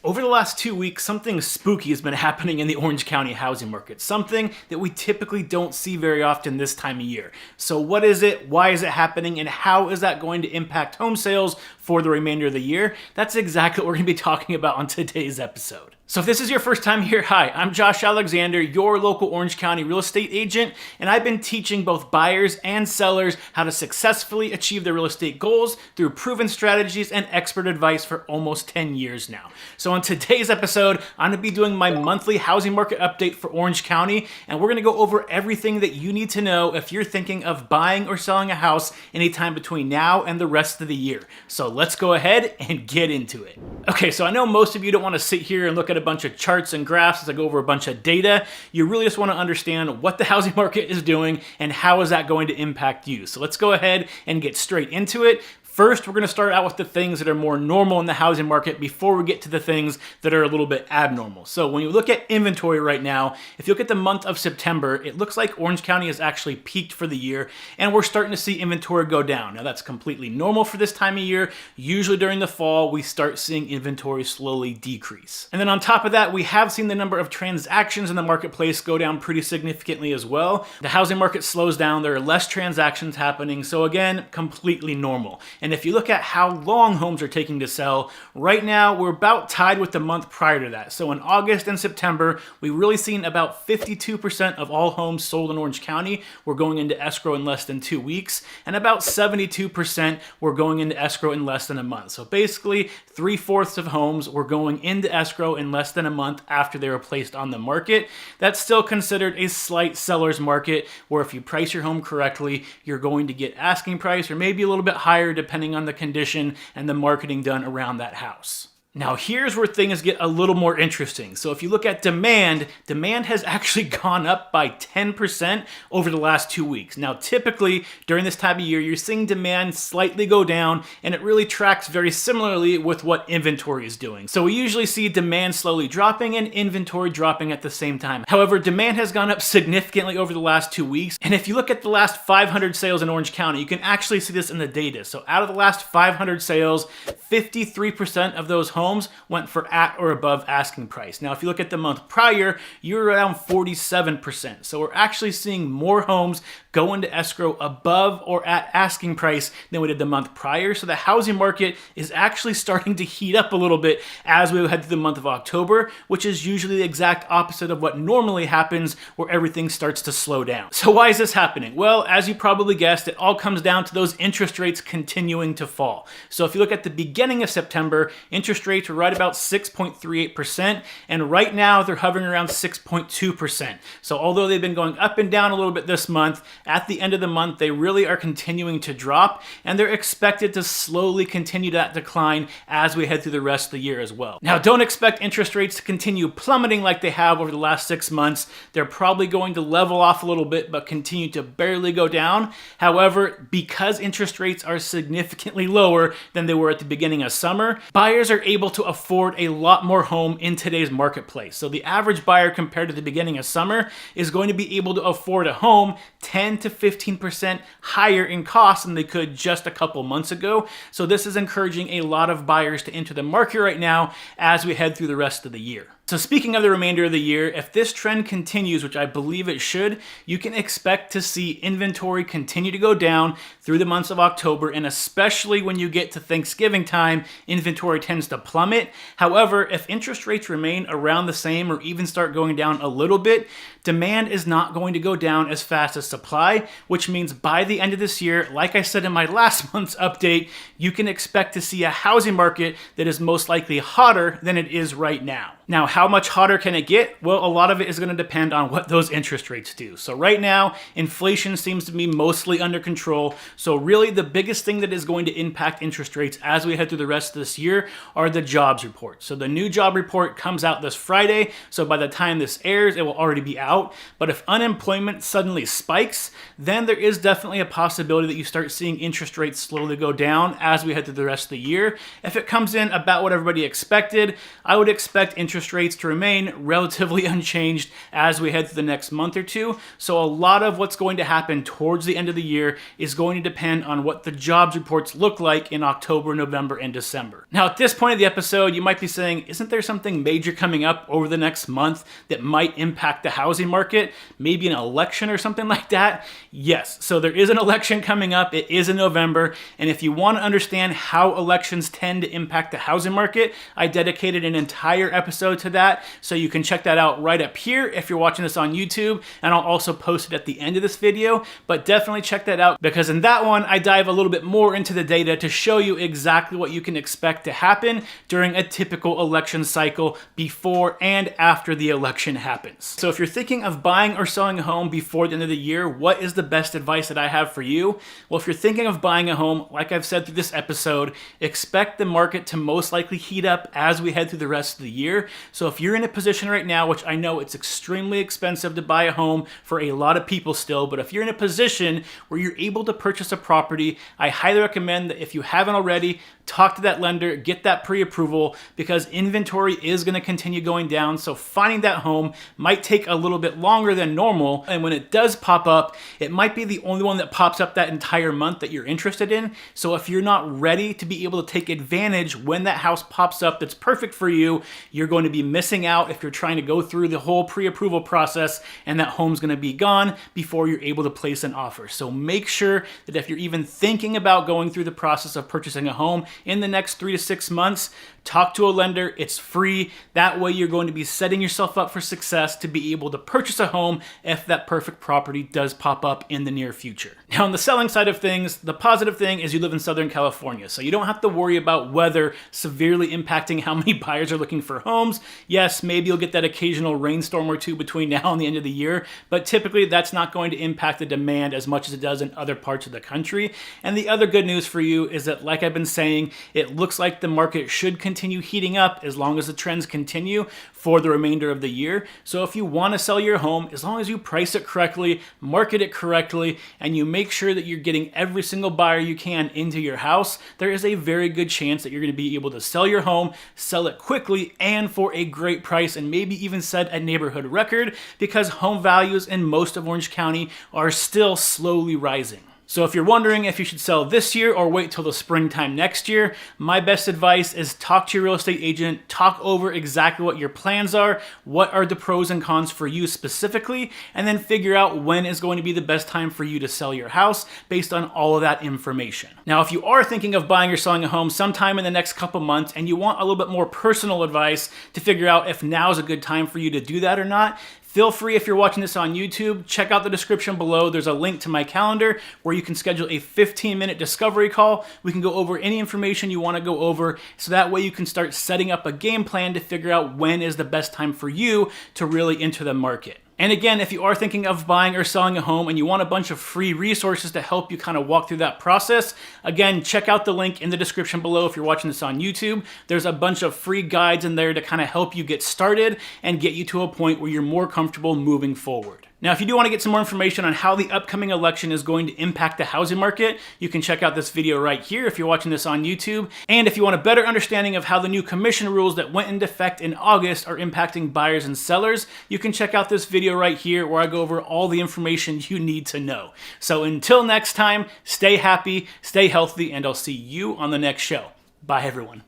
Over the last 2 weeks, something spooky has been happening in the Orange County housing market, something that we typically don't see very often this time of year. So what is it, why is it happening, and how is that going to impact home sales for the remainder of the year? That's exactly what we're going to be talking about on today's episode. So if this is your first time here, hi, I'm Josh Alexander, your local Orange County real estate agent, and I've been teaching both buyers and sellers how to successfully achieve their real estate goals through proven strategies and expert advice for almost 10 years now. So on today's episode, I'm going to be doing my monthly housing market update for Orange County, and we're going to go over everything that you need to know if you're thinking of buying or selling a house anytime between now and the rest of the year. So let's go ahead and get into it. Okay, so I know most of you don't want to sit here and look at a bunch of charts and graphs as I go over a bunch of data. You really just want to understand what the housing market is doing and how is that going to impact you. So let's go ahead and get straight into it. First, we're going to start out with the things that are more normal in the housing market before we get to the things that are a little bit abnormal. So when you look at inventory right now, if you look at the month of September, it looks like Orange County has actually peaked for the year, and we're starting to see inventory go down. Now that's completely normal for this time of year. Usually during the fall, we start seeing inventory slowly decrease. And then on top of that, we have seen the number of transactions in the marketplace go down pretty significantly as well. The housing market slows down, there are less transactions happening, so again, completely normal. And if you look at how long homes are taking to sell, right now we're about tied with the month prior to that. So in August and September, we've really seen about 52% of all homes sold in Orange County were going into escrow in less than 2 weeks, and about 72% were going into escrow in less than a month. So basically, 3/4 of homes were going into escrow in less than a month after they were placed on the market. That's still considered a slight seller's market, where if you price your home correctly, you're going to get asking price or maybe a little bit higher depending on the condition and the marketing done around that house. Now here's where things get a little more interesting. So if you look at demand has actually gone up by 10% over the last 2 weeks. Now typically during this time of year, you're seeing demand slightly go down, and it really tracks very similarly with what inventory is doing. So we usually see demand slowly dropping and inventory dropping at the same time. However, demand has gone up significantly over the last 2 weeks. And if you look at the last 500 sales in Orange County, you can actually see this in the data. So out of the last 500 sales, 53% of those homes went for at or above asking price. Now, if you look at the month prior, you're around 47%. So we're actually seeing more homes go into escrow above or at asking price than we did the month prior. So the housing market is actually starting to heat up a little bit as we head through the month of October, which is usually the exact opposite of what normally happens, where everything starts to slow down. So why is this happening? Well, as you probably guessed, it all comes down to those interest rates continuing to fall. So if you look at the beginning of September, interest rates were right about 6.38%, and right now they're hovering around 6.2%. So although they've been going up and down a little bit this month, at the end of the month, they really are continuing to drop, and they're expected to slowly continue that decline as we head through the rest of the year as well. Now, don't expect interest rates to continue plummeting like they have over the last 6 months. They're probably going to level off a little bit, but continue to barely go down. However, because interest rates are significantly lower than they were at the beginning of summer, buyers are able to afford a lot more home in today's marketplace. So the average buyer compared to the beginning of summer is going to be able to afford a home 10 to 15% higher in cost than they could just a couple months ago. So this is encouraging a lot of buyers to enter the market right now as we head through the rest of the year. So speaking of the remainder of the year, if this trend continues, which I believe it should, you can expect to see inventory continue to go down through the months of October, and especially when you get to Thanksgiving time, inventory tends to plummet. However, if interest rates remain around the same or even start going down a little bit, demand is not going to go down as fast as supply, which means by the end of this year, like I said in my last month's update, you can expect to see a housing market that is most likely hotter than it is right now. Now, how much hotter can it get? Well, a lot of it is going to depend on what those interest rates do. So right now, inflation seems to be mostly under control. So really the biggest thing that is going to impact interest rates as we head through the rest of this year are the jobs report. So the new job report comes out this Friday. So by the time this airs, it will already be out. But if unemployment suddenly spikes, then there is definitely a possibility that you start seeing interest rates slowly go down as we head through the rest of the year. If it comes in about what everybody expected, I would expect interest rates rates to remain relatively unchanged as we head through the next month or two. So a lot of what's going to happen towards the end of the year is going to depend on what the jobs reports look like in October, November, and December. Now, at this point of the episode, you might be saying, isn't there something major coming up over the next month that might impact the housing market? Maybe an election or something like that? Yes, so there is an election coming up. It is in November, and if you want to understand how elections tend to impact the housing market, I dedicated an entire episode to that, so you can check that out right up here if you're watching this on YouTube, and I'll also post it at the end of this video, but definitely check that out, because in that one, I dive a little bit more into the data to show you exactly what you can expect to happen during a typical election cycle before and after the election happens. So if you're thinking of buying or selling a home before the end of the year, what is the best advice that I have for you? Well, if you're thinking of buying a home, like I've said through this episode, expect the market to most likely heat up as we head through the rest of the year. So if you're in a position right now, which I know it's extremely expensive to buy a home for a lot of people still, but if you're in a position where you're able to purchase a property, I highly recommend that if you haven't already, talk to that lender, get that pre-approval, because inventory is going to continue going down. So finding that home might take a little bit longer than normal. And when it does pop up, it might be the only one that pops up that entire month that you're interested in. So if you're not ready to be able to take advantage when that house pops up that's perfect for you, you're going to be missing out if you're trying to go through the whole pre-approval process and that home's going to be gone before you're able to place an offer. So make sure that if you're even thinking about going through the process of purchasing a home in the next 3 to 6 months, talk to a lender. It's free. That way you're going to be setting yourself up for success to be able to purchase a home if that perfect property does pop up in the near future. Now, on the selling side of things, the positive thing is you live in Southern California, so you don't have to worry about weather severely impacting how many buyers are looking for homes. Yes, maybe you'll get that occasional rainstorm or two between now and the end of the year, but typically that's not going to impact the demand as much as it does in other parts of the country. And the other good news for you is that, like I've been saying, it looks like the market should continue heating up as long as the trends continue for the remainder of the year. So if you want to sell your home, as long as you price it correctly, market it correctly, and you make sure that you're getting every single buyer you can into your house, there is a very good chance that you're going to be able to sell your home, sell it quickly, and for a great price, and maybe even set a neighborhood record, because home values in most of Orange County are still slowly rising. So if you're wondering if you should sell this year or wait till the springtime next year, my best advice is talk to your real estate agent, talk over exactly what your plans are, what are the pros and cons for you specifically, and then figure out when is going to be the best time for you to sell your house based on all of that information. Now, if you are thinking of buying or selling a home sometime in the next couple months and you want a little bit more personal advice to figure out if now is a good time for you to do that or not, feel free, if you're watching this on YouTube, check out the description below. There's a link to my calendar where you can schedule a 15-minute discovery call. We can go over any information you want to go over, so that way you can start setting up a game plan to figure out when is the best time for you to really enter the market. And again, if you are thinking of buying or selling a home and you want a bunch of free resources to help you kind of walk through that process, again, check out the link in the description below if you're watching this on YouTube. There's a bunch of free guides in there to kind of help you get started and get you to a point where you're more comfortable moving forward. Now, if you do want to get some more information on how the upcoming election is going to impact the housing market, you can check out this video right here if you're watching this on YouTube. And if you want a better understanding of how the new commission rules that went into effect in August are impacting buyers and sellers, you can check out this video right here where I go over all the information you need to know. So until next time, stay happy, stay healthy, and I'll see you on the next show. Bye, everyone.